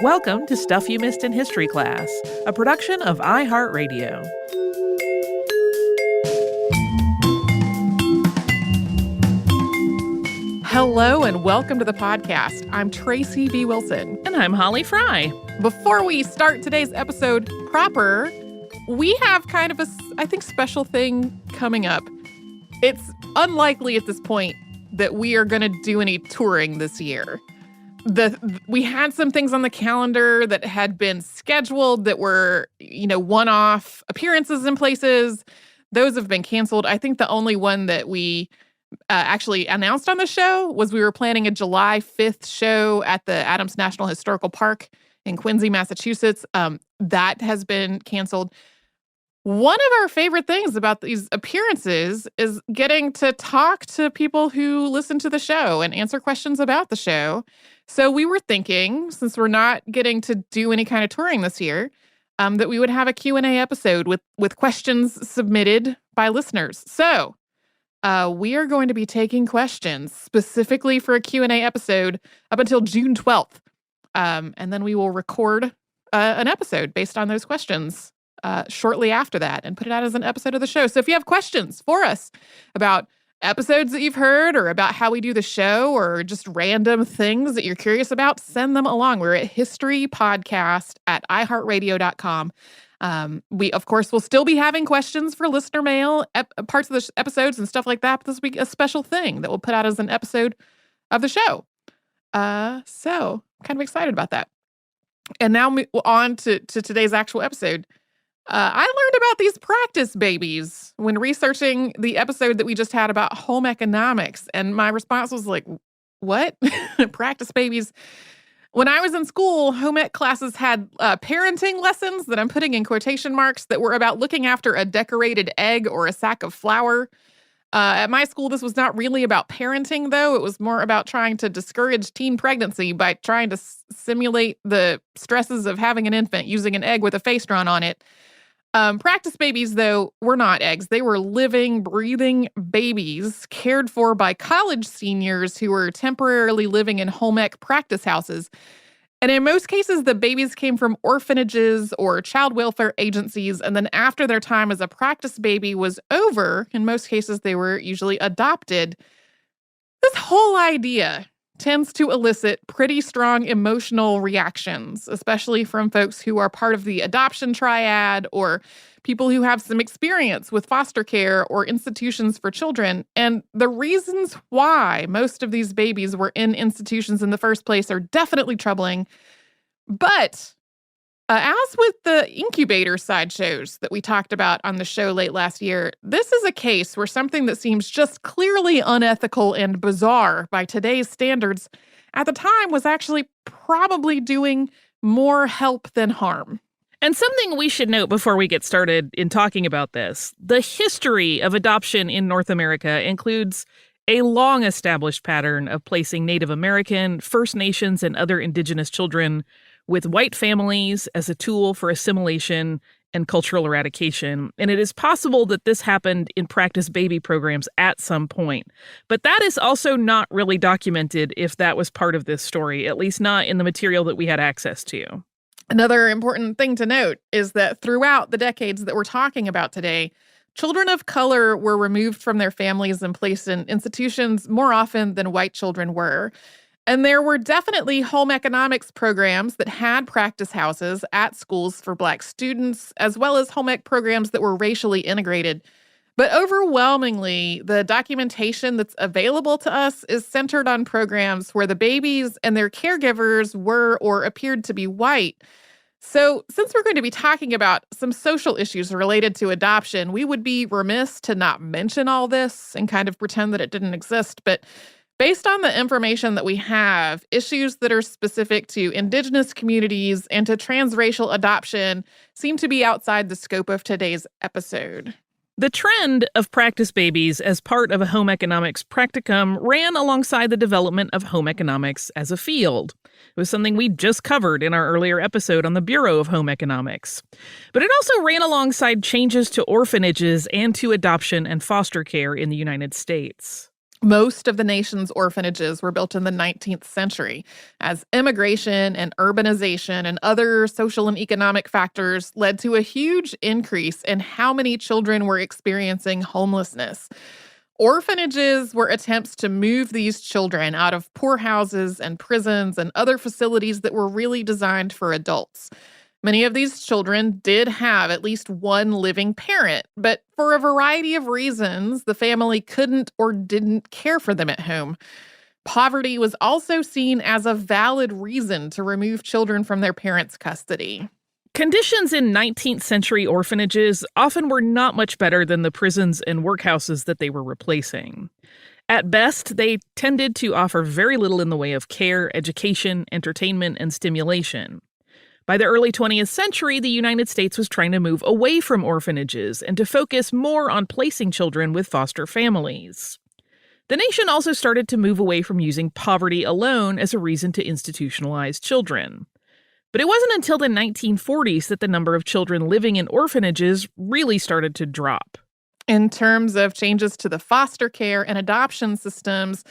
Welcome to Stuff You Missed in History Class, a production of iHeartRadio. Hello and welcome to the podcast. I'm Tracy V. Wilson. And I'm Holly Fry. Before we start today's episode proper, we have kind of a, I think, special thing coming up. It's unlikely at this point that we are going to do any touring this year. We had some things on the calendar that had been scheduled that were, one-off appearances in places. Those have been canceled. I think the only one that we actually announced on the show was we were planning a July 5th show at the Adams National Historical Park in Quincy, Massachusetts. That has been canceled. One of our favorite things about these appearances is getting to talk to people who listen to the show and answer questions about the show. So we were thinking, since we're not getting to do any kind of touring this year, that we would have a Q&A episode with questions submitted by listeners. So we are going to be taking questions specifically for a Q&A episode up until June 12th. And then we will record an episode based on those questions shortly after that and put it out as an episode of the show. So if you have questions for us about episodes that you've heard or about how we do the show or just random things that you're curious about, send them along. We're at historypodcast@iheartradio.com. We, of course, will still be having questions for listener mail, parts of the episodes and stuff like that. But this will be a special thing that we'll put out as an episode of the show. So kind of excited about that. And now on to today's actual episode. I learned about these practice babies when researching the episode that we just had about home economics. And my response was like, what? Practice babies? When I was in school, home ec classes had parenting lessons that I'm putting in quotation marks that were about looking after a decorated egg or a sack of flour. At my school, this was not really about parenting, though. It was more about trying to discourage teen pregnancy by trying to simulate the stresses of having an infant using an egg with a face drawn on it. Practice babies, though, were not eggs. They were living, breathing babies cared for by college seniors who were temporarily living in home ec practice houses. And in most cases, the babies came from orphanages or child welfare agencies. And then after their time as a practice baby was over, in most cases, they were usually adopted. This whole idea tends to elicit pretty strong emotional reactions, especially from folks who are part of the adoption triad or people who have some experience with foster care or institutions for children. And the reasons why most of these babies were in institutions in the first place are definitely troubling. But as with the incubator sideshows that we talked about on the show late last year, this is a case where something that seems just clearly unethical and bizarre by today's standards at the time was actually probably doing more help than harm. And something we should note before we get started in talking about this, the history of adoption in North America includes a long-established pattern of placing Native American, First Nations, and other indigenous children with white families as a tool for assimilation and cultural eradication. And it is possible that this happened in practice baby programs at some point. But that is also not really documented if that was part of this story, at least not in the material that we had access to. Another important thing to note is that throughout the decades that we're talking about today, children of color were removed from their families and placed in institutions more often than white children were. And there were definitely home economics programs that had practice houses at schools for Black students, as well as home ec programs that were racially integrated. But overwhelmingly, the documentation that's available to us is centered on programs where the babies and their caregivers were or appeared to be white. So since we're going to be talking about some social issues related to adoption, we would be remiss to not mention all this and kind of pretend that it didn't exist. But based on the information that we have, issues that are specific to indigenous communities and to transracial adoption seem to be outside the scope of today's episode. The trend of practice babies as part of a home economics practicum ran alongside the development of home economics as a field. It was something we just covered in our earlier episode on the Bureau of Home Economics. But it also ran alongside changes to orphanages and to adoption and foster care in the United States. Most of the nation's orphanages were built in the 19th century as immigration and urbanization and other social and economic factors led to a huge increase in how many children were experiencing homelessness. Orphanages were attempts to move these children out of poorhouses and prisons and other facilities that were really designed for adults. Many of these children did have at least one living parent, but for a variety of reasons, the family couldn't or didn't care for them at home. Poverty was also seen as a valid reason to remove children from their parents' custody. Conditions in 19th century orphanages often were not much better than the prisons and workhouses that they were replacing. At best, they tended to offer very little in the way of care, education, entertainment, and stimulation. By the early 20th century, the United States was trying to move away from orphanages and to focus more on placing children with foster families. The nation also started to move away from using poverty alone as a reason to institutionalize children. But it wasn't until the 1940s that the number of children living in orphanages really started to drop. In terms of changes to the foster care and adoption systems,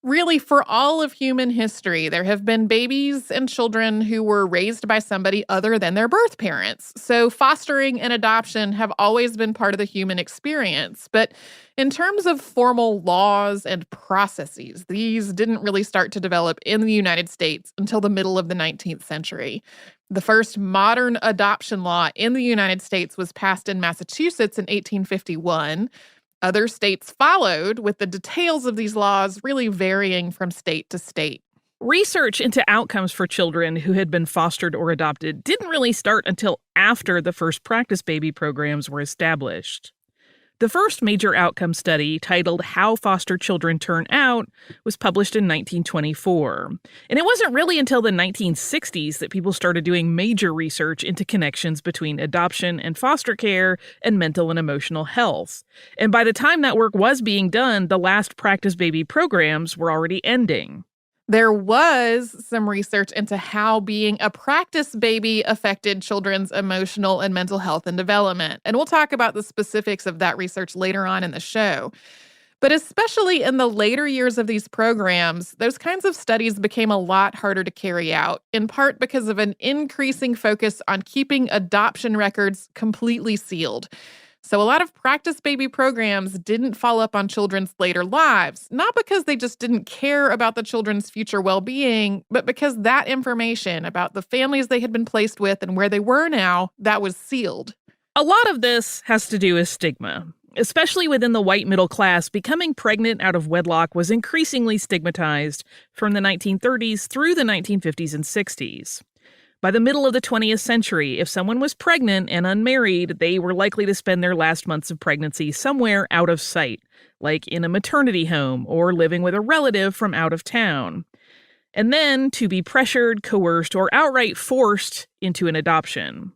really, for all of human history, there have been babies and children who were raised by somebody other than their birth parents. So fostering and adoption have always been part of the human experience. But in terms of formal laws and processes, these didn't really start to develop in the United States until the middle of the 19th century. The first modern adoption law in the United States was passed in Massachusetts in 1851. Other states followed, with the details of these laws really varying from state to state. Research into outcomes for children who had been fostered or adopted didn't really start until after the first practice baby programs were established. The first major outcome study, titled How Foster Children Turn Out, was published in 1924. And it wasn't really until the 1960s that people started doing major research into connections between adoption and foster care and mental and emotional health. And by the time that work was being done, the last practice baby programs were already ending. There was some research into how being a practice baby affected children's emotional and mental health and development. And we'll talk about the specifics of that research later on in the show. But especially in the later years of these programs, those kinds of studies became a lot harder to carry out, in part because of an increasing focus on keeping adoption records completely sealed. So a lot of practice baby programs didn't follow up on children's later lives, not because they just didn't care about the children's future well-being, but because that information about the families they had been placed with and where they were now, that was sealed. A lot of this has to do with stigma. Especially within the white middle class, becoming pregnant out of wedlock was increasingly stigmatized from the 1930s through the 1950s and 60s. By the middle of the 20th century, if someone was pregnant and unmarried, they were likely to spend their last months of pregnancy somewhere out of sight, like in a maternity home or living with a relative from out of town. And then to be pressured, coerced, or outright forced into an adoption.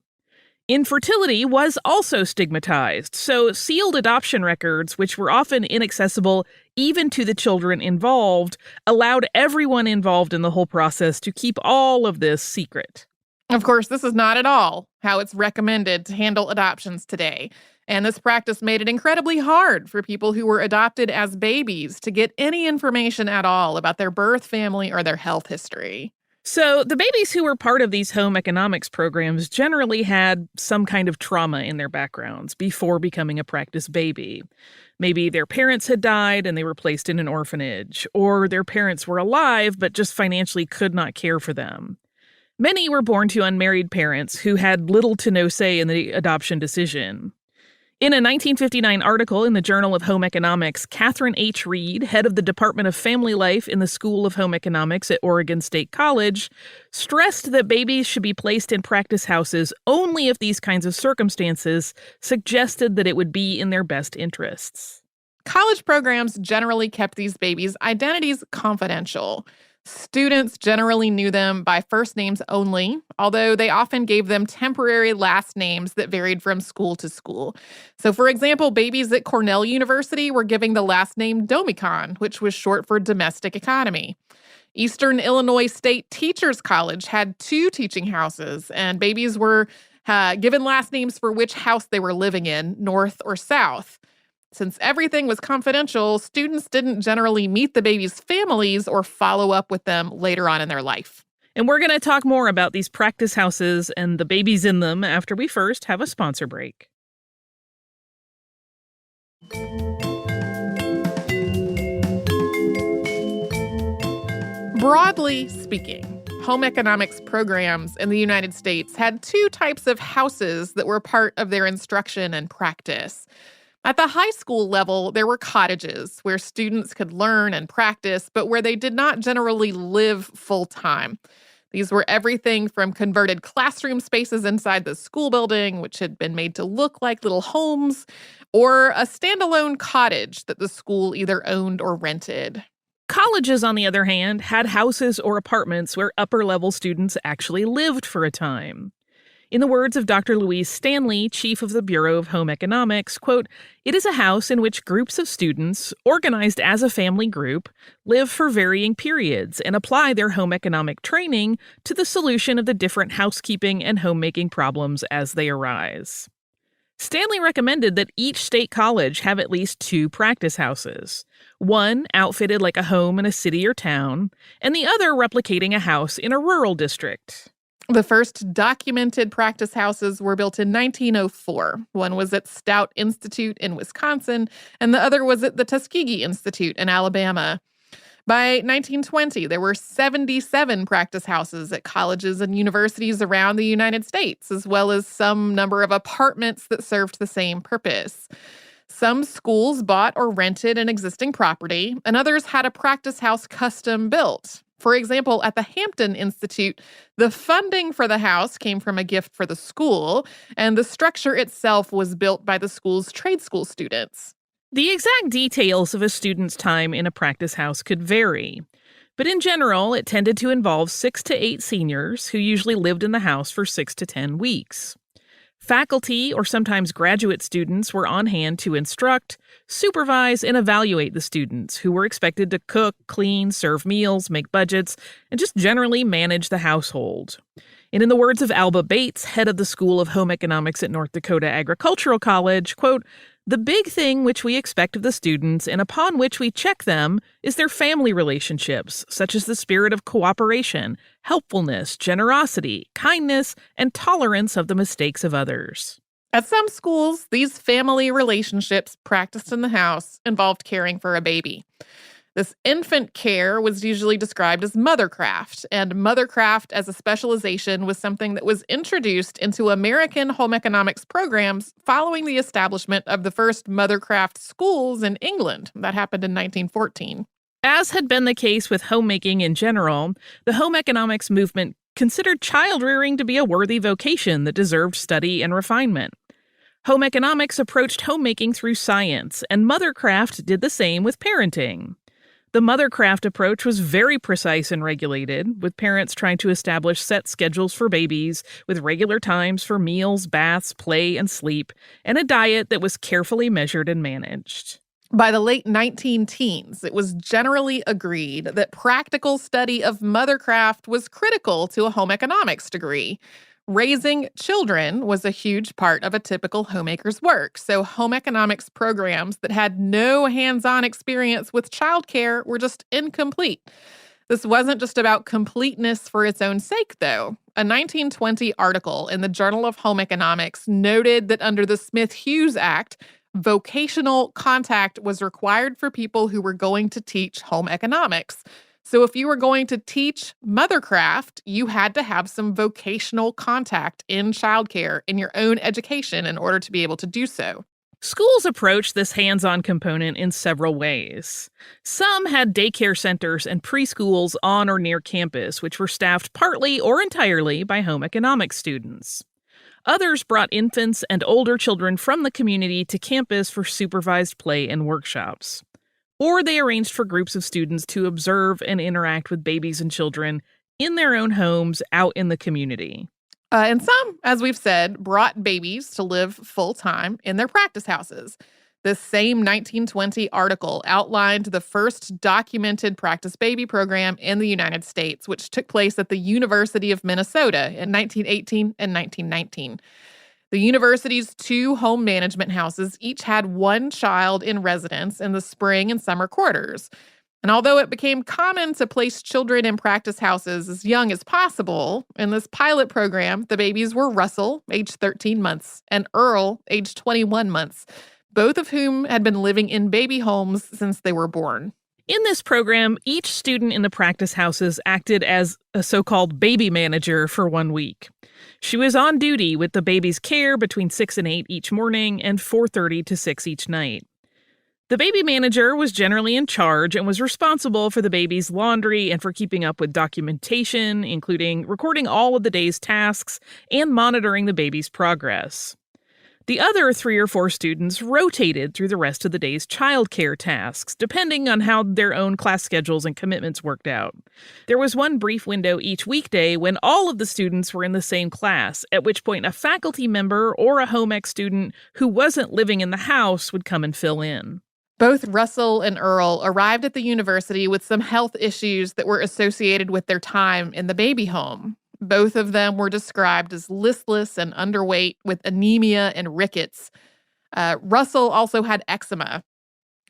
Infertility was also stigmatized, so sealed adoption records, which were often inaccessible even to the children involved, allowed everyone involved in the whole process to keep all of this secret. Of course, this is not at all how it's recommended to handle adoptions today. And this practice made it incredibly hard for people who were adopted as babies to get any information at all about their birth family or their health history. So the babies who were part of these home economics programs generally had some kind of trauma in their backgrounds before becoming a practice baby. Maybe their parents had died and they were placed in an orphanage, or their parents were alive but just financially could not care for them. Many were born to unmarried parents who had little to no say in the adoption decision. In a 1959 article in the Journal of Home Economics, Catherine H. Reed, head of the Department of Family Life in the School of Home Economics at Oregon State College, stressed that babies should be placed in practice houses only if these kinds of circumstances suggested that it would be in their best interests. College programs generally kept these babies' identities confidential. Students generally knew them by first names only, although they often gave them temporary last names that varied from school to school. So, for example, babies at Cornell University were giving the last name Domicon, which was short for domestic economy. Eastern Illinois State Teachers College had 2 teaching houses, and babies were given last names for which house they were living in, north or south. Since everything was confidential, students didn't generally meet the babies' families or follow up with them later on in their life. And we're going to talk more about these practice houses and the babies in them after we first have a sponsor break. Broadly speaking, home economics programs in the United States had two types of houses that were part of their instruction and practice. At the high school level, there were cottages where students could learn and practice, but where they did not generally live full-time. These were everything from converted classroom spaces inside the school building, which had been made to look like little homes, or a standalone cottage that the school either owned or rented. Colleges, on the other hand, had houses or apartments where upper-level students actually lived for a time. In the words of Dr. Louise Stanley, chief of the Bureau of Home Economics, quote, "It is a house in which groups of students, organized as a family group, live for varying periods and apply their home economic training to the solution of the different housekeeping and homemaking problems as they arise." Stanley recommended that each state college have at least two practice houses, one outfitted like a home in a city or town, and the other replicating a house in a rural district. The first documented practice houses were built in 1904. One was at Stout Institute in Wisconsin, and the other was at the Tuskegee Institute in Alabama. By 1920, there were 77 practice houses at colleges and universities around the United States, as well as some number of apartments that served the same purpose. Some schools bought or rented an existing property, and others had a practice house custom built. For example, at the Hampton Institute, the funding for the house came from a gift for the school, and the structure itself was built by the school's trade school students. The exact details of a student's time in a practice house could vary, but in general, it tended to involve 6 to 8 seniors who usually lived in the house for 6 to 10 weeks. Faculty or sometimes graduate students were on hand to instruct, supervise, and evaluate the students, who were expected to cook, clean, serve meals, make budgets, and just generally manage the household. And in the words of Alba Bates, head of the School of Home Economics at North Dakota Agricultural College, quote, "The big thing which we expect of the students and upon which we check them is their family relationships, such as the spirit of cooperation, helpfulness, generosity, kindness, and tolerance of the mistakes of others." At some schools, these family relationships practiced in the house involved caring for a baby. This infant care was usually described as mothercraft, and mothercraft as a specialization was something that was introduced into American home economics programs following the establishment of the first mothercraft schools in England. That happened in 1914. As had been the case with homemaking in general, the home economics movement considered child rearing to be a worthy vocation that deserved study and refinement. Home economics approached homemaking through science, and mothercraft did the same with parenting. The mothercraft approach was very precise and regulated, with parents trying to establish set schedules for babies, with regular times for meals, baths, play, and sleep, and a diet that was carefully measured and managed. By the late 19-teens, it was generally agreed that practical study of mothercraft was critical to a home economics degree. Raising children was a huge part of a typical homemaker's work, so home economics programs that had no hands-on experience with childcare were just incomplete. This wasn't just about completeness for its own sake, though. A 1920 article in the Journal of Home Economics noted that under the Smith-Hughes Act, vocational contact was required for people who were going to teach home economics. So if you were going to teach mothercraft, you had to have some vocational contact in childcare in your own education in order to be able to do so. Schools approached this hands-on component in several ways. Some had daycare centers and preschools on or near campus, which were staffed partly or entirely by home economics students. Others brought infants and older children from the community to campus for supervised play and workshops. Or they arranged for groups of students to observe and interact with babies and children in their own homes out in the community. And some, as we've said, brought babies to live full-time in their practice houses. This same 1920 article outlined the first documented practice baby program in the United States, which took place at the University of Minnesota in 1918 and 1919. The university's 2 home management houses each had 1 child in residence in the spring and summer quarters. And although it became common to place children in practice houses as young as possible, in this pilot program, the babies were Russell, age 13 months, and Earl, age 21 months, both of whom had been living in baby homes since they were born. In this program, each student in the practice houses acted as a so-called baby manager for 1 week. She was on duty with the baby's care between 6 and 8 each morning and 4:30 to 6 each night. The baby manager was generally in charge and was responsible for the baby's laundry and for keeping up with documentation, including recording all of the day's tasks and monitoring the baby's progress. The other 3 or 4 students rotated through the rest of the day's childcare tasks, depending on how their own class schedules and commitments worked out. There was one brief window each weekday when all of the students were in the same class, at which point a faculty member or a home ec student who wasn't living in the house would come and fill in. Both Russell and Earl arrived at the university with some health issues that were associated with their time in the baby home. Both of them were described as listless and underweight with anemia and rickets. Russell also had eczema.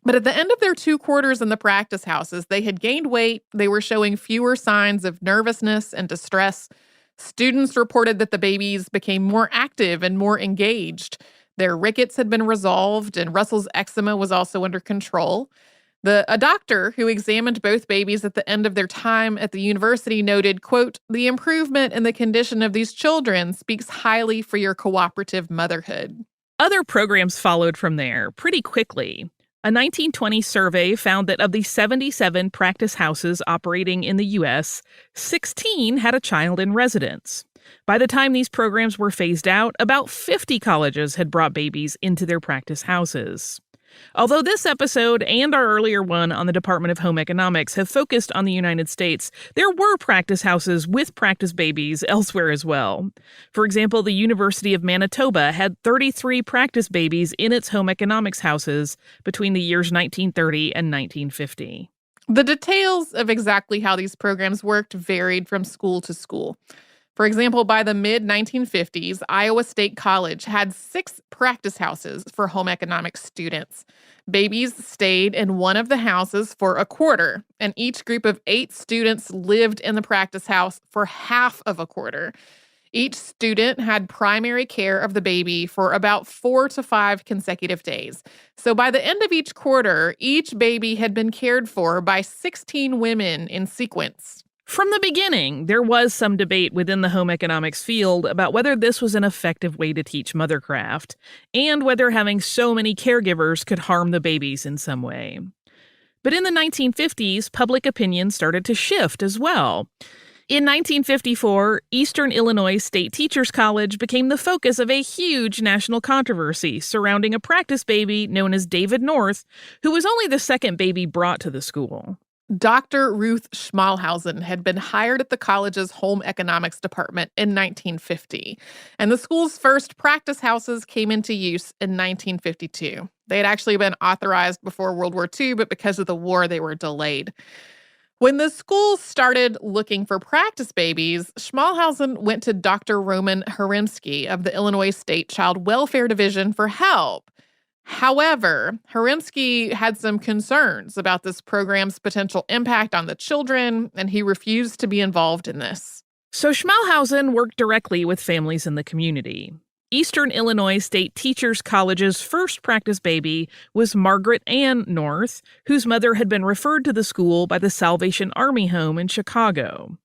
But at the end of their 2 quarters in the practice houses, they had gained weight. They were showing fewer signs of nervousness and distress. Students reported that the babies became more active and more engaged. Their rickets had been resolved, and Russell's eczema was also under control. A doctor who examined both babies at the end of their time at the university noted, quote, "The improvement in the condition of these children speaks highly for your cooperative motherhood." Other programs followed from there pretty quickly. A 1920 survey found that of the 77 practice houses operating in the U.S., 16 had a child in residence. By the time these programs were phased out, about 50 colleges had brought babies into their practice houses. Although this episode and our earlier one on the Department of Home Economics have focused on the United States, there were practice houses with practice babies elsewhere as well. For example, the University of Manitoba had 33 practice babies in its home economics houses between the years 1930 and 1950. The details of exactly how these programs worked varied from school to school. For example, by the mid-1950s, Iowa State College had 6 practice houses for home economics students. Babies stayed in one of the houses for a quarter, and each group of 8 students lived in the practice house for half of a quarter. Each student had primary care of the baby for about 4 to 5 consecutive days. So by the end of each quarter, each baby had been cared for by 16 women in sequence. From the beginning, there was some debate within the home economics field about whether this was an effective way to teach mothercraft, and whether having so many caregivers could harm the babies in some way. But in the 1950s, public opinion started to shift as well. In 1954, Eastern Illinois State Teachers College became the focus of a huge national controversy surrounding a practice baby known as David North, who was only the second baby brought to the school. Dr. Ruth Schmalhausen had been hired at the college's home economics department in 1950, and the school's first practice houses came into use in 1952. They had actually been authorized before World War II, but because of the war, they were delayed. When the school started looking for practice babies, Schmalhausen went to Dr. Roman Haremsky of the Illinois State Child Welfare Division for help. However, Haremsky had some concerns about this program's potential impact on the children, and he refused to be involved in this. So Schmalhausen worked directly with families in the community. Eastern Illinois State Teachers College's first practice baby was Margaret Ann North, whose mother had been referred to the school by the Salvation Army home in Chicago.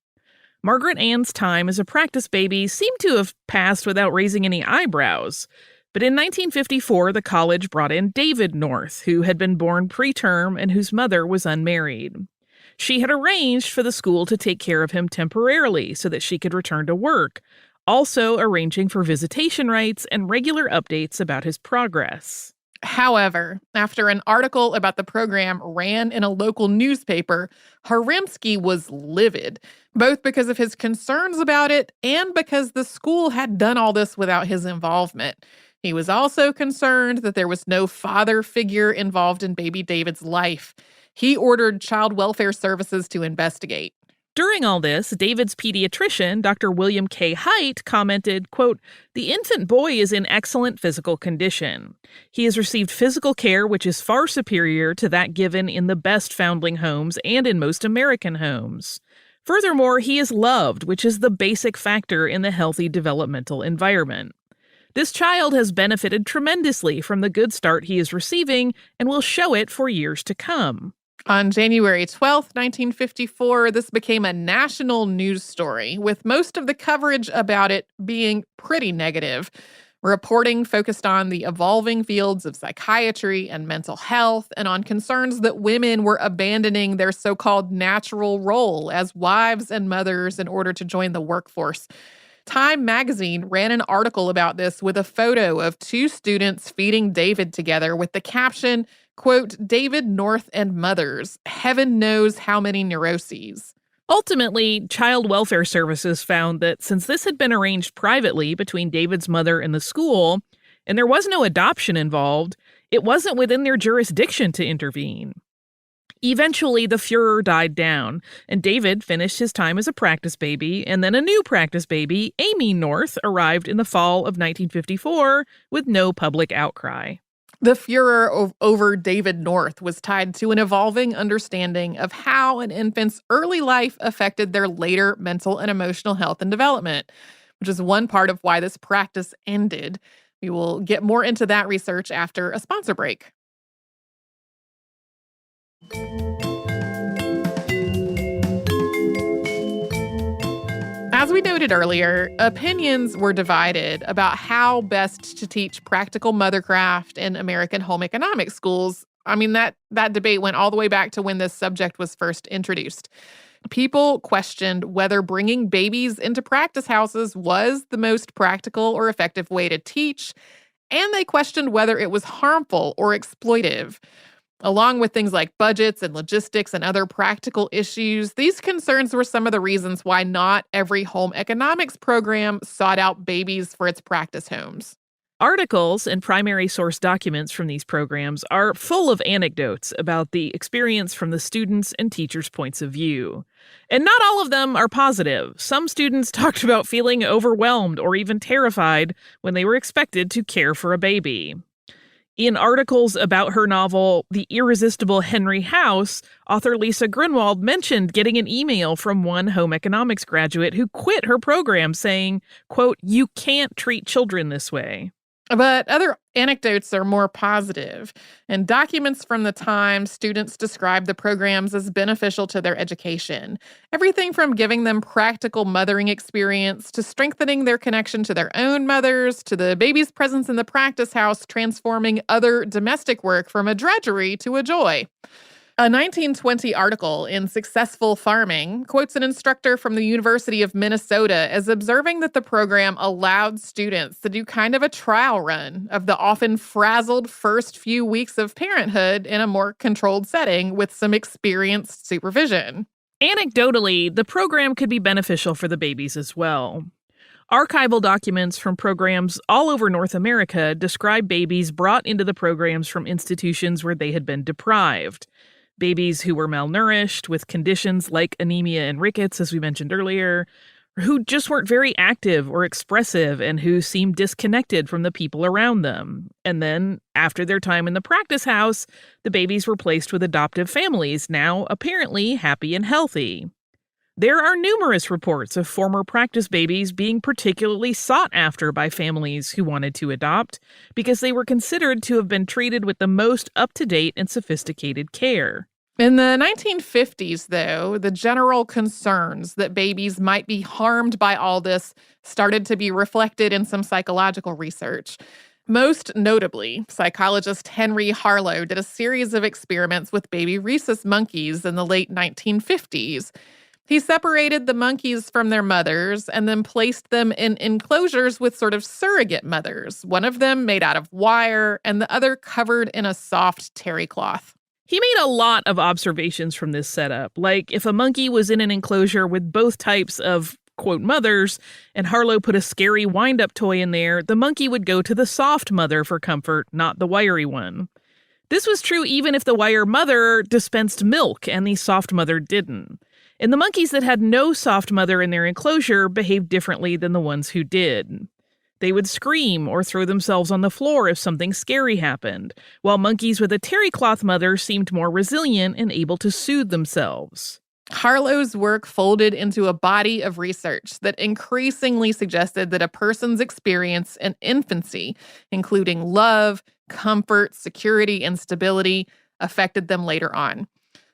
Margaret Ann's time as a practice baby seemed to have passed without raising any eyebrows. But in 1954, the college brought in David North, who had been born preterm and whose mother was unmarried. She had arranged for the school to take care of him temporarily so that she could return to work, also arranging for visitation rights and regular updates about his progress. However, after an article about the program ran in a local newspaper, Haremsky was livid, both because of his concerns about it and because the school had done all this without his involvement. He was also concerned that there was no father figure involved in baby David's life. He ordered Child Welfare Services to investigate. During all this, David's pediatrician, Dr. William K. Height, commented, quote, "The infant boy is in excellent physical condition. He has received physical care which is far superior to that given in the best foundling homes and in most American homes. Furthermore, he is loved, which is the basic factor in the healthy developmental environment. This child has benefited tremendously from the good start he is receiving and will show it for years to come." On January 12th, 1954, this became a national news story, with most of the coverage about it being pretty negative. Reporting focused on the evolving fields of psychiatry and mental health, and on concerns that women were abandoning their so-called natural role as wives and mothers in order to join the workforce. Time magazine ran an article about this with a photo of two students feeding David together with the caption, quote, "David North and mothers, heaven knows how many neuroses." Ultimately, Child Welfare Services found that since this had been arranged privately between David's mother and the school, and there was no adoption involved, it wasn't within their jurisdiction to intervene. Eventually, the furor died down, and David finished his time as a practice baby, and then a new practice baby, Amy North, arrived in the fall of 1954 with no public outcry. The furor over David North was tied to an evolving understanding of how an infant's early life affected their later mental and emotional health and development, which is one part of why this practice ended. We will get more into that research after a sponsor break. As we noted earlier, opinions were divided about how best to teach practical mothercraft in American home economics schools. I mean, that debate went all the way back to when this subject was first introduced. People questioned whether bringing babies into practice houses was the most practical or effective way to teach, and they questioned whether it was harmful or exploitive. Along with things like budgets and logistics and other practical issues, these concerns were some of the reasons why not every home economics program sought out babies for its practice homes. Articles and primary source documents from these programs are full of anecdotes about the experience from the students' and teachers' points of view. And not all of them are positive. Some students talked about feeling overwhelmed or even terrified when they were expected to care for a baby. In articles about her novel, The Irresistible Henry House, author Lisa Grunwald mentioned getting an email from one home economics graduate who quit her program saying, quote, "You can't treat children this way." But other anecdotes are more positive. In documents from the time, students describe the programs as beneficial to their education. Everything from giving them practical mothering experience to strengthening their connection to their own mothers, to the baby's presence in the practice house transforming other domestic work from a drudgery to a joy. A 1920 article in Successful Farming quotes an instructor from the University of Minnesota as observing that the program allowed students to do kind of a trial run of the often frazzled first few weeks of parenthood in a more controlled setting with some experienced supervision. Anecdotally, the program could be beneficial for the babies as well. Archival documents from programs all over North America describe babies brought into the programs from institutions where they had been deprived. Babies who were malnourished with conditions like anemia and rickets, as we mentioned earlier, who just weren't very active or expressive and who seemed disconnected from the people around them. And then, after their time in the practice house, the babies were placed with adoptive families, now apparently happy and healthy. There are numerous reports of former practice babies being particularly sought after by families who wanted to adopt because they were considered to have been treated with the most up-to-date and sophisticated care. In the 1950s, though, the general concerns that babies might be harmed by all this started to be reflected in some psychological research. Most notably, psychologist Henry Harlow did a series of experiments with baby rhesus monkeys in the late 1950s. He separated the monkeys from their mothers and then placed them in enclosures with sort of surrogate mothers, one of them made out of wire and the other covered in a soft terry cloth. He made a lot of observations from this setup, like if a monkey was in an enclosure with both types of, quote, mothers, and Harlow put a scary wind-up toy in there, the monkey would go to the soft mother for comfort, not the wiry one. This was true even if the wire mother dispensed milk and the soft mother didn't. And the monkeys that had no soft mother in their enclosure behaved differently than the ones who did. They would scream or throw themselves on the floor if something scary happened, while monkeys with a terry cloth mother seemed more resilient and able to soothe themselves. Harlow's work folded into a body of research that increasingly suggested that a person's experience in infancy, including love, comfort, security, and stability, affected them later on.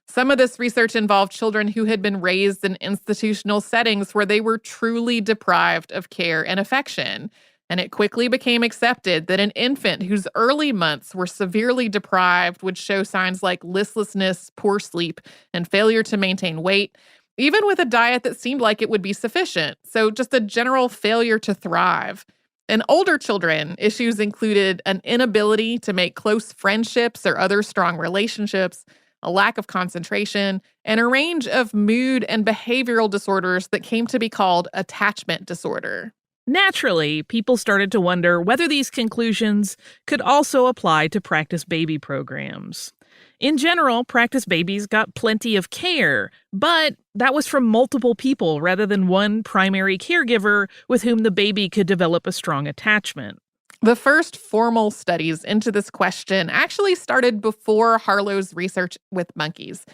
Some of this research involved children who had been raised in institutional settings where they were truly deprived of care and affection. And it quickly became accepted that an infant whose early months were severely deprived would show signs like listlessness, poor sleep, and failure to maintain weight, even with a diet that seemed like it would be sufficient. So just a general failure to thrive. In older children, issues included an inability to make close friendships or other strong relationships, a lack of concentration, and a range of mood and behavioral disorders that came to be called attachment disorder. Naturally, people started to wonder whether these conclusions could also apply to practice baby programs. In general, practice babies got plenty of care, but that was from multiple people rather than one primary caregiver with whom the baby could develop a strong attachment. The first formal studies into this question actually started before Harlow's research with monkeys.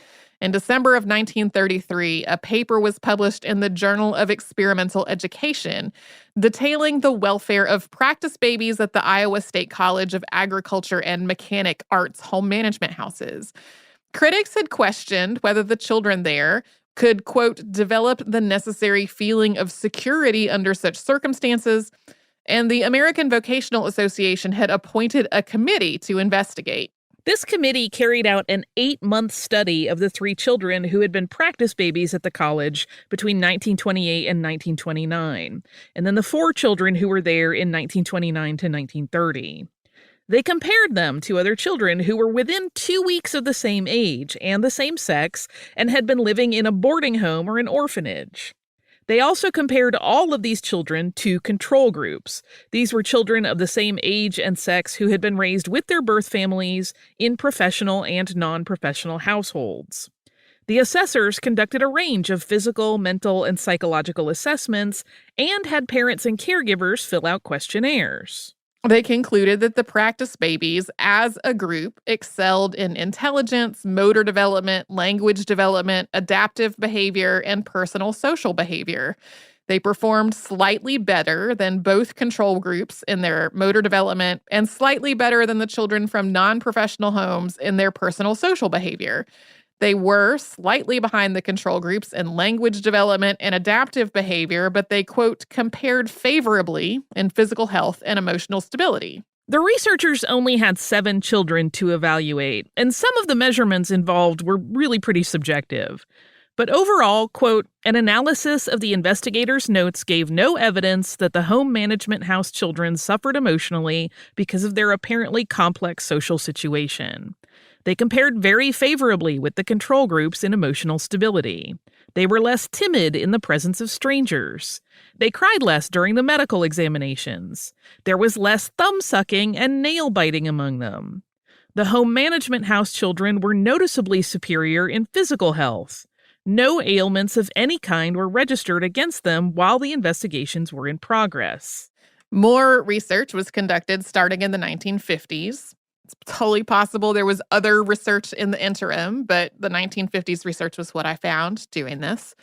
In December of 1933, a paper was published in the Journal of Experimental Education detailing the welfare of practice babies at the Iowa State College of Agriculture and Mechanic Arts home management houses. Critics had questioned whether the children there could, quote, develop the necessary feeling of security under such circumstances, and the American Vocational Association had appointed a committee to investigate. This committee carried out an 8-month study of the 3 children who had been practice babies at the college between 1928 and 1929, and then the 4 children who were there in 1929 to 1930. They compared them to other children who were within 2 weeks of the same age and the same sex and had been living in a boarding home or an orphanage. They also compared all of these children to control groups. These were children of the same age and sex who had been raised with their birth families in professional and non-professional households. The assessors conducted a range of physical, mental, and psychological assessments and had parents and caregivers fill out questionnaires. They concluded that the practice babies, as a group, excelled in intelligence, motor development, language development, adaptive behavior, and personal social behavior. They performed slightly better than both control groups in their motor development and slightly better than the children from non-professional homes in their personal social behavior. They were slightly behind the control groups in language development and adaptive behavior, but they, quote, compared favorably in physical health and emotional stability. The researchers only had 7 children to evaluate, and some of the measurements involved were really pretty subjective. But overall, quote, an analysis of the investigators' notes gave no evidence that the home management house children suffered emotionally because of their apparently complex social situation. They compared very favorably with the control groups in emotional stability. They were less timid in the presence of strangers. They cried less during the medical examinations. There was less thumb-sucking and nail-biting among them. The home management house children were noticeably superior in physical health. No ailments of any kind were registered against them while the investigations were in progress. More research was conducted starting in the 1950s. It's totally possible there was other research in the interim, but the 1950s research was what I found doing this.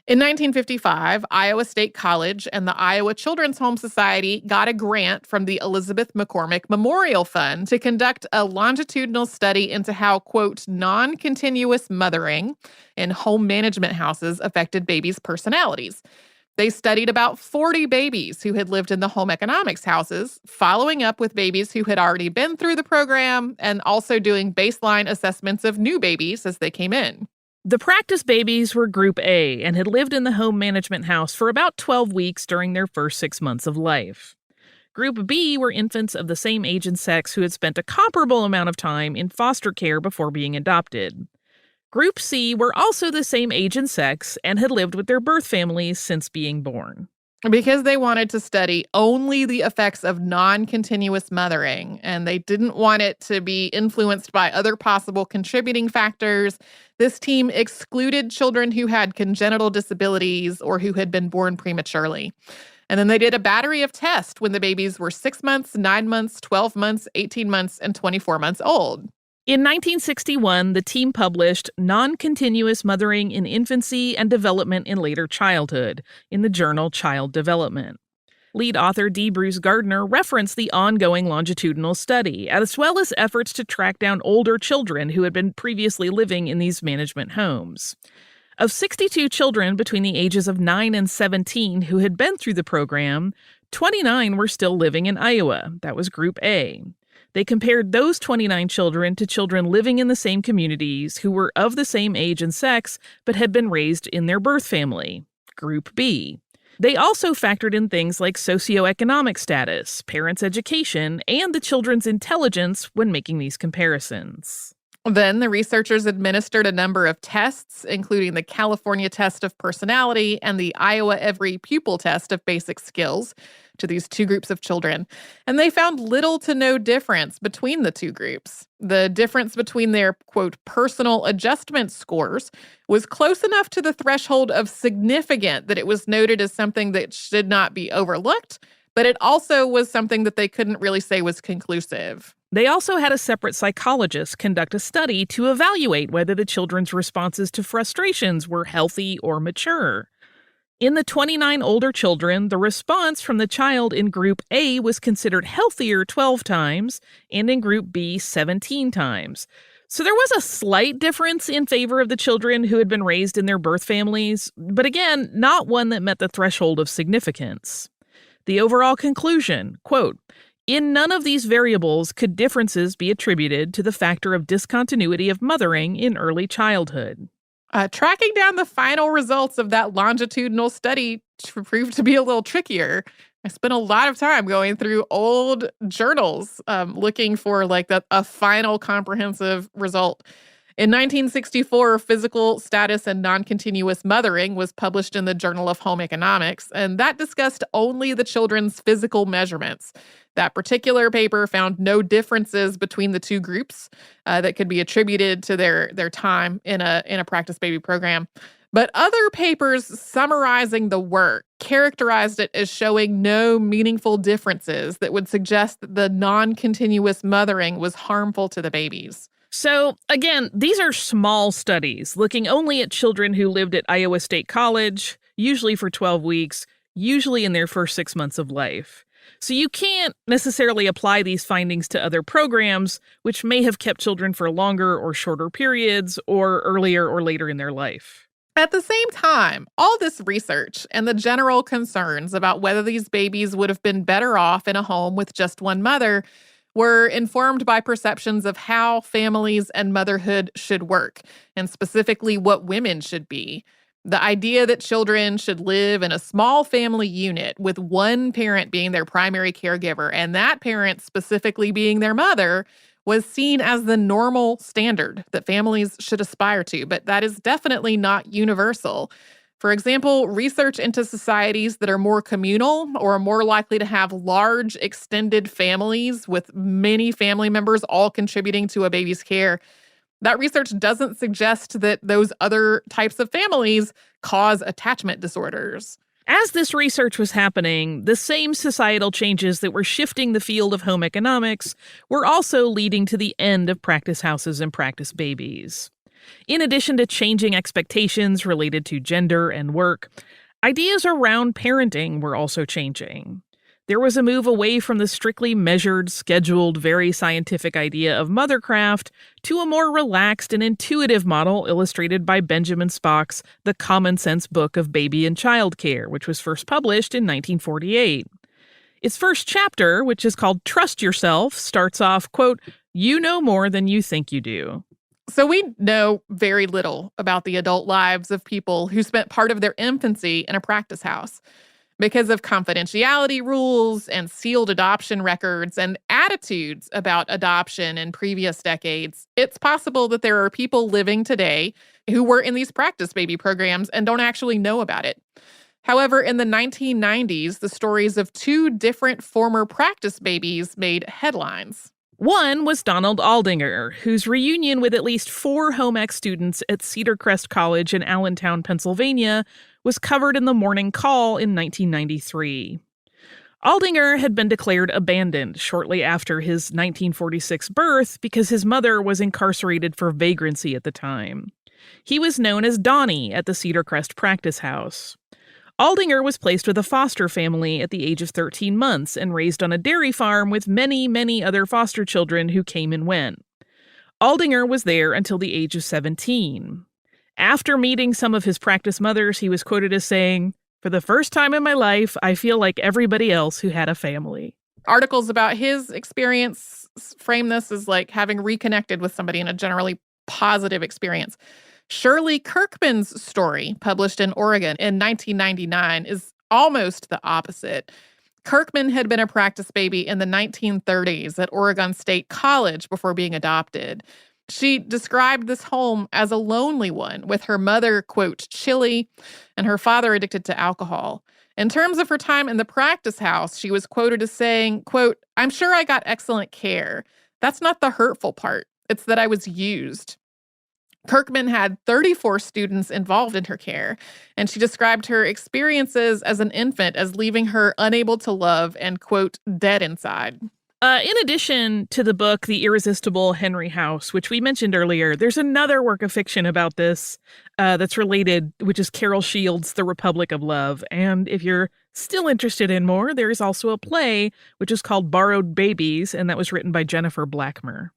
In 1955, Iowa State College and the Iowa Children's Home Society got a grant from the Elizabeth McCormick Memorial Fund to conduct a longitudinal study into how, quote, non-continuous mothering in home management houses affected babies' personalities. They studied about 40 babies who had lived in the home economics houses, following up with babies who had already been through the program and also doing baseline assessments of new babies as they came in. The practice babies were Group A and had lived in the home management house for about 12 weeks during their first 6 months of life. Group B were infants of the same age and sex who had spent a comparable amount of time in foster care before being adopted. Group C were also the same age and sex and had lived with their birth families since being born. Because they wanted to study only the effects of non-continuous mothering, and they didn't want it to be influenced by other possible contributing factors. This team excluded children who had congenital disabilities or who had been born prematurely. And then they did a battery of tests when the babies were 6 months, 9 months, 12 months, 18 months, and 24 months old. In 1961, the team published Non-Continuous Mothering in Infancy and Development in Later Childhood in the journal Child Development. Lead author D. Bruce Gardner referenced the ongoing longitudinal study, as well as efforts to track down older children who had been previously living in these management homes. Of 62 children between the ages of 9 and 17 who had been through the program, 29 were still living in Iowa. That was Group A. They compared those 29 children to children living in the same communities who were of the same age and sex but had been raised in their birth family, Group B. They also factored in things like socioeconomic status, parents' education, and the children's intelligence when making these comparisons. Then the researchers administered a number of tests, including the California Test of Personality and the Iowa Every Pupil Test of Basic Skills, to these two groups of children. And they found little to no difference between the two groups. The difference between their, quote, personal adjustment scores was close enough to the threshold of significant that it was noted as something that should not be overlooked, but it also was something that they couldn't really say was conclusive. They also had a separate psychologist conduct a study to evaluate whether the children's responses to frustrations were healthy or mature. In the 29 older children, the response from the child in Group A was considered healthier 12 times, and in Group B, 17 times. So there was a slight difference in favor of the children who had been raised in their birth families, but again, not one that met the threshold of significance. The overall conclusion, quote, in none of these variables could differences be attributed to the factor of discontinuity of mothering in early childhood. Tracking down the final results of that longitudinal study proved to be a little trickier. I spent a lot of time going through old journals looking for a final comprehensive result. In 1964, Physical Status and Non-Continuous Mothering was published in the Journal of Home Economics, and that discussed only the children's physical measurements. That particular paper found no differences between the two groups that could be attributed to their time in a practice baby program. But other papers summarizing the work characterized it as showing no meaningful differences that would suggest that the non-continuous mothering was harmful to the babies. So, again, these are small studies looking only at children who lived at Iowa State College, usually for 12 weeks, usually in their first 6 months of life. So you can't necessarily apply these findings to other programs, which may have kept children for longer or shorter periods, or earlier or later in their life. At the same time, all this research and the general concerns about whether these babies would have been better off in a home with just one mother were informed by perceptions of how families and motherhood should work, and specifically what women should be. The idea that children should live in a small family unit with one parent being their primary caregiver and that parent specifically being their mother was seen as the normal standard that families should aspire to, but that is definitely not universal. For example, research into societies that are more communal or are more likely to have large extended families with many family members all contributing to a baby's care, that research doesn't suggest that those other types of families cause attachment disorders. As this research was happening, the same societal changes that were shifting the field of home economics were also leading to the end of practice houses and practice babies. In addition to changing expectations related to gender and work, ideas around parenting were also changing. There was a move away from the strictly measured, scheduled, very scientific idea of mothercraft to a more relaxed and intuitive model illustrated by Benjamin Spock's The Common Sense Book of Baby and Child Care, which was first published in 1948. Its first chapter, which is called Trust Yourself, starts off, quote, "You know more than you think you do." So we know very little about the adult lives of people who spent part of their infancy in a practice house. Because of confidentiality rules and sealed adoption records and attitudes about adoption in previous decades, it's possible that there are people living today who were in these practice baby programs and don't actually know about it. However, in the 1990s, the stories of two different former practice babies made headlines. One was Donald Aldinger, whose reunion with at least 4 home ec students at Cedar Crest College in Allentown, Pennsylvania, was covered in the Morning Call in 1993. Aldinger had been declared abandoned shortly after his 1946 birth because his mother was incarcerated for vagrancy at the time. He was known as Donnie at the Cedar Crest practice house. Aldinger was placed with a foster family at the age of 13 months and raised on a dairy farm with many, many other foster children who came and went. Aldinger was there until the age of 17. After meeting some of his practice mothers, he was quoted as saying, "For the first time in my life, I feel like everybody else who had a family." Articles about his experience frame this as like having reconnected with somebody in a generally positive experience. Shirley Kirkman's story, published in Oregon in 1999, is almost the opposite. Kirkman had been a practice baby in the 1930s at Oregon State College before being adopted. She described this home as a lonely one, with her mother, quote, chilly, and her father addicted to alcohol. In terms of her time in the practice house, she was quoted as saying, quote, "I'm sure I got excellent care. That's not the hurtful part. It's that I was used." Kirkman had 34 students involved in her care, and she described her experiences as an infant as leaving her unable to love and, quote, dead inside. In addition to the book The Irresistible Henry House, which we mentioned earlier, there's another work of fiction about this that's related, which is Carol Shields' The Republic of Love. And if you're still interested in more, there's also a play, which is called Borrowed Babies, and that was written by Jennifer Blackmer.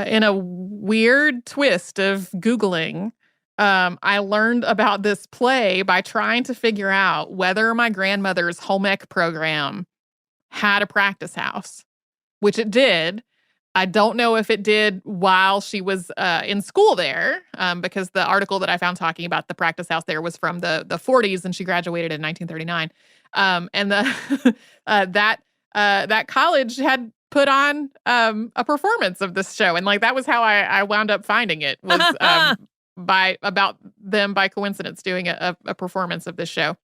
In a weird twist of Googling, I learned about this play by trying to figure out whether my grandmother's home ec program had a practice house, which it did. I don't know if it did while she was in school there, because the article that I found talking about the practice house there was from the 40s, and she graduated in 1939. And the that college had put on a performance of this show, and like that was how I wound up finding it, was by coincidence doing a performance of this show.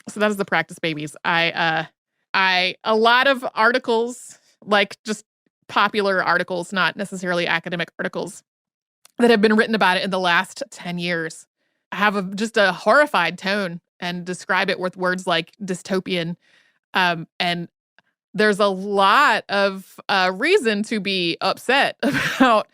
So that is the practice babies. A lot of articles, like just popular articles, not necessarily academic articles, that have been written about it in the last 10 years have just a horrified tone and describe it with words like dystopian. And there's a lot of reason to be upset about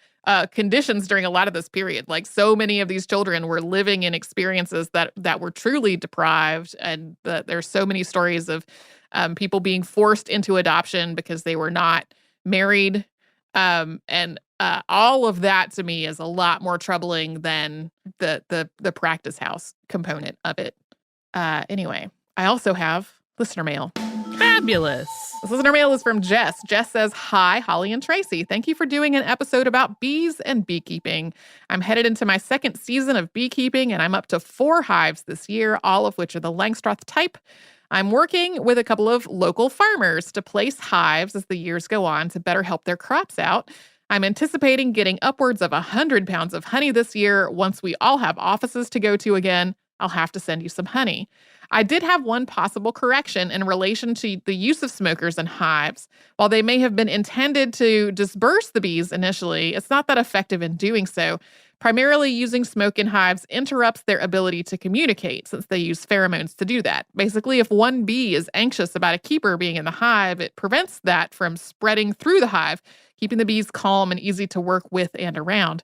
conditions during a lot of this period. Like, so many of these children were living in experiences that were truly deprived, and there's so many stories of people being forced into adoption because they were not married. And all of that to me is a lot more troubling than the practice house component of it. Anyway, I also have listener mail. Fabulous. This listener mail is from Jess. Jess says, "Hi, Holly and Tracy. Thank you for doing an episode about bees and beekeeping. I'm headed into my second season of beekeeping, and I'm up to 4 hives this year, all of which are the Langstroth type. I'm working with a couple of local farmers to place hives as the years go on to better help their crops out. I'm anticipating getting upwards of 100 pounds of honey this year. Once we all have offices to go to again, I'll have to send you some honey. I did have one possible correction in relation to the use of smokers in hives. While they may have been intended to disperse the bees initially, it's not that effective in doing so. Primarily, using smoke in hives interrupts their ability to communicate, since they use pheromones to do that. Basically, if one bee is anxious about a keeper being in the hive, it prevents that from spreading through the hive, keeping the bees calm and easy to work with and around.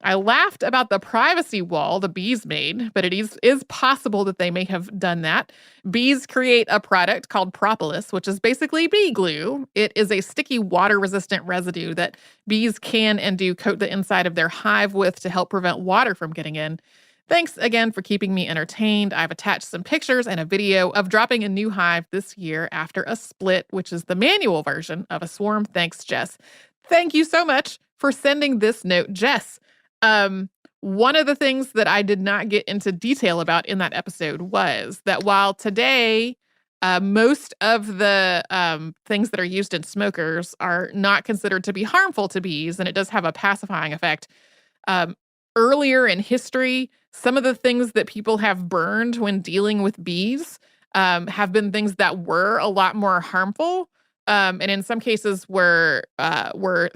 I laughed about the privacy wall the bees made, but it is possible that they may have done that. Bees create a product called propolis, which is basically bee glue. It is a sticky, water-resistant residue that bees can and do coat the inside of their hive with to help prevent water from getting in. Thanks again for keeping me entertained. I've attached some pictures and a video of dropping a new hive this year after a split, which is the manual version of a swarm. Thanks, Jess." Thank you so much for sending this note, Jess. One of the things that I did not get into detail about in that episode was that while today, most of the things that are used in smokers are not considered to be harmful to bees, and it does have a pacifying effect. Earlier in history, some of the things that people have burned when dealing with bees have been things that were a lot more harmful. And in some cases were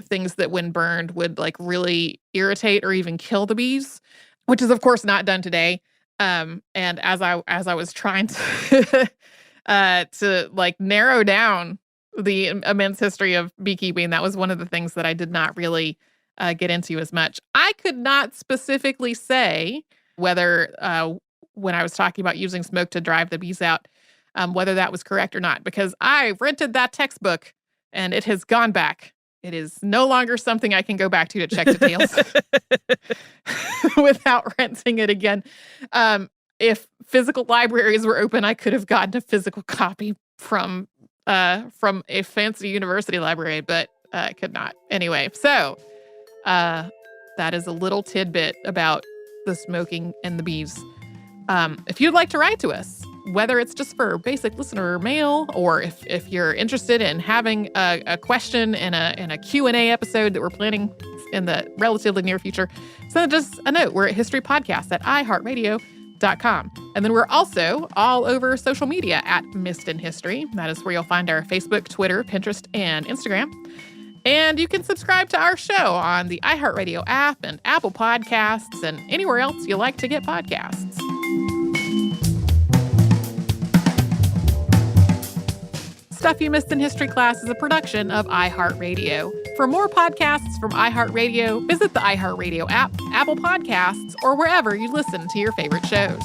things that when burned would like really irritate or even kill the bees, which is of course not done today. And as I was trying to to like narrow down the immense history of beekeeping, that was one of the things that I did not really get into as much. I could not specifically say whether when I was talking about using smoke to drive the bees out, whether that was correct or not, because I rented that textbook and it has gone back. It is no longer something I can go back to check details without renting it again. If physical libraries were open, I could have gotten a physical copy from a fancy university library, but I could not. Anyway, so that is a little tidbit about the smoking and the bees. If you'd like to write to us, whether it's just for basic listener mail, or if you're interested in having a question in a Q&A episode that we're planning in the relatively near future, send us a note. We're at historypodcast@iHeartRadio.com. And then we're also all over social media at Missed in History. That is where you'll find our Facebook, Twitter, Pinterest, and Instagram. And you can subscribe to our show on the iHeartRadio app and Apple Podcasts and anywhere else you like to get podcasts. Stuff You Missed in History Class is a production of iHeartRadio. For more podcasts from iHeartRadio, visit the iHeartRadio app, Apple Podcasts, or wherever you listen to your favorite shows.